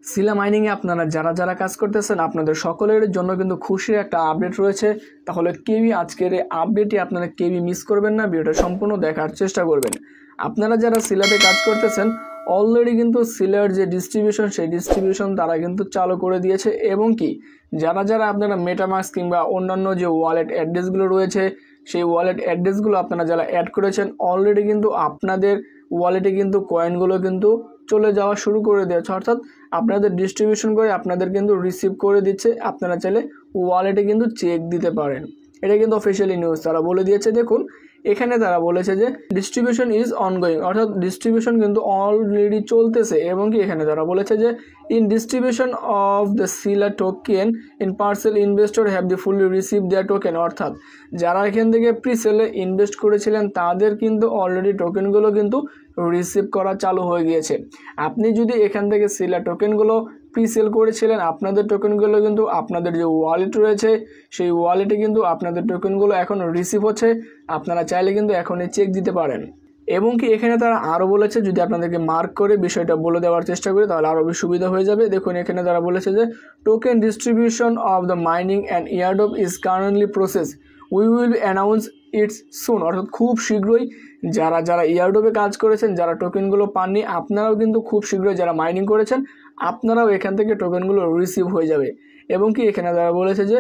সিলা মাইনিংয়ে আপনারা যারা যারা কাজ করতেছেন আপনাদের সকলের জন্য কিন্তু খুশির একটা আপডেট রয়েছে। তাহলে কেউই আজকের এই আপডেটটি আপনারা কেউই মিস করবেন না, ভিডিওটা সম্পূর্ণ দেখার চেষ্টা করবেন। আপনারা যারা সিলাতে কাজ করতেছেন অলরেডি কিন্তু সিলার যে ডিস্ট্রিবিউশন সেই ডিস্ট্রিবিউশন তারা কিন্তু চালু করে দিয়েছে, এবং কি যারা যারা আপনারা মেটামাস্ক কিংবা অন্যান্য যে ওয়ালেট অ্যাড্রেসগুলো রয়েছে সেই ওয়ালেট অ্যাড্রেসগুলো আপনারা যারা অ্যাড করেছেন অলরেডি কিন্তু আপনাদের ওয়ালেটে কিন্তু কয়েনগুলো কিন্তু চলে যাওয়া শুরু করে দিয়েছে, অর্থাৎ আপনাদের ডিস্ট্রিবিউশন করে আপনাদের কিন্তু রিসিভ করে দিচ্ছে। আপনারা চাইলে ওয়ালেটে কিন্তু চেক দিতে পারেন। এটা কিন্তু অফিসিয়ালি নিউজ তারা বলে দিয়েছে। দেখুন এখানে তারা বলেছে যে ডিস্ট্রিবিউশন ইজ অনগোয়িং, অর্থাৎ ডিস্ট্রিবিউশন কিন্তু অলরেডি চলতেছে, এবং কি এখানে তারা বলেছে যে in distribution of the Sila token in parcel investor have the fully receive their token, অর্থাৎ যারা এখান থেকে প্রিসেলে ইনভেস্ট করেছিলেন তাদের কিন্তু অলরেডি টোকেনগুলো কিন্তু রিসিভ করা চালু হয়ে গিয়েছে। আপনি যদি এখান থেকে সিলা টোকেনগুলো প্রিসেল করেছিলেন আপনাদের টোকেনগুলো কিন্তু আপনাদের যে ওয়ালেট রয়েছে সেই ওয়ালেটে কিন্তু আপনাদের টোকেনগুলো এখন রিসিভ হচ্ছে। আপনারা চাইলে কিন্তু এখনই চেক দিতে পারেন। এবং কি এখানে তারা আরও বলেছে, যদি আপনাদেরকে মার্ক করে বিষয়টা বলে দেওয়ার চেষ্টা করি তাহলে আরও বেশি সুবিধা হয়ে যাবে। দেখুন এখানে তারা বলেছে যে token distribution of the mining and airdrop is currently process, we will announce its soon, অর্থাৎ খুব শীঘ্রই যারা যারা ইয়ারড্রপে কাজ করেছেন যারা টোকেনগুলো পাননি আপনারাও কিন্তু খুব শীঘ্রই যারা মাইনিং করেছেন আপনারাও এখান থেকে টোকেনগুলো রিসিভ হয়ে যাবে। এবং কি এখানে তারা বলেছে যে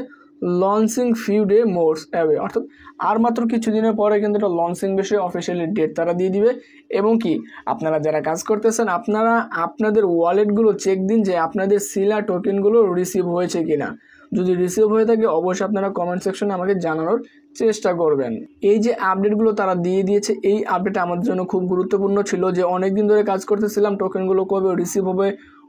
লঞ্চিং ফিউ ডে মোরস অ্যাওয়ে, অর্থাৎ আর মাত্র কিছুদিনের পরে কিন্তু এটা লঞ্চিং বিষয়ে অফিসিয়ালি ডেট তারা দিয়ে দিবে। এবং কি আপনারা যারা কাজ করতেছেন আপনারা আপনাদের ওয়ালেটগুলো চেক দিন যে আপনাদের সিলা টোকেনগুলো রিসিভ হয়েছে কিনা। যদি রিসিভ হয়ে থাকে অবশ্যই আপনারা কমেন্ট সেকশনে আমাকে জানানোর চেষ্টা করবেন। এই যে আপডেটগুলো তারা দিয়ে দিয়েছে এই আপডেট আমাদের জন্য খুব গুরুত্বপূর্ণ ছিল, যে অনেক দিন ধরে কাজ করতেছিলাম টোকেনগুলো কবে রিসিভ হবে,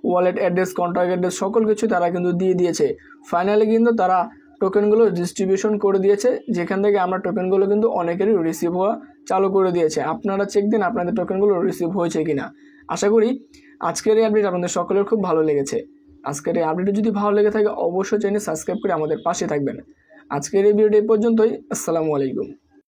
ওয়ালেট অ্যাড্রেস কন্ট্যাক্ট অ্যাড্রেস সকল কিছু তারা কিন্তু দিয়ে দিয়েছে। ফাইনালি কিন্তু তারা টোকেনগুলো ডিস্ট্রিবিউশন করে দিয়েছে, যেখান থেকে আমরা টোকেনগুলো কিন্তু অনেকেরই রিসিভ হওয়া চালু করে দিয়েছে। আপনারা চেক দিন আপনাদের টোকেনগুলো রিসিভ হয়েছে কিনা। আশা করি আজকের এই আপডেট আপনাদের সকলের খুব ভালো লেগেছে। আজকের এই আপডেটে যদি ভালো লেগে থাকে অবশ্যই চ্যানেল সাবস্ক্রাইব করে আমাদের পাশে থাকবেন। আজকের এই ভিডিওটি এই পর্যন্তই। আসসালামু আলাইকুম।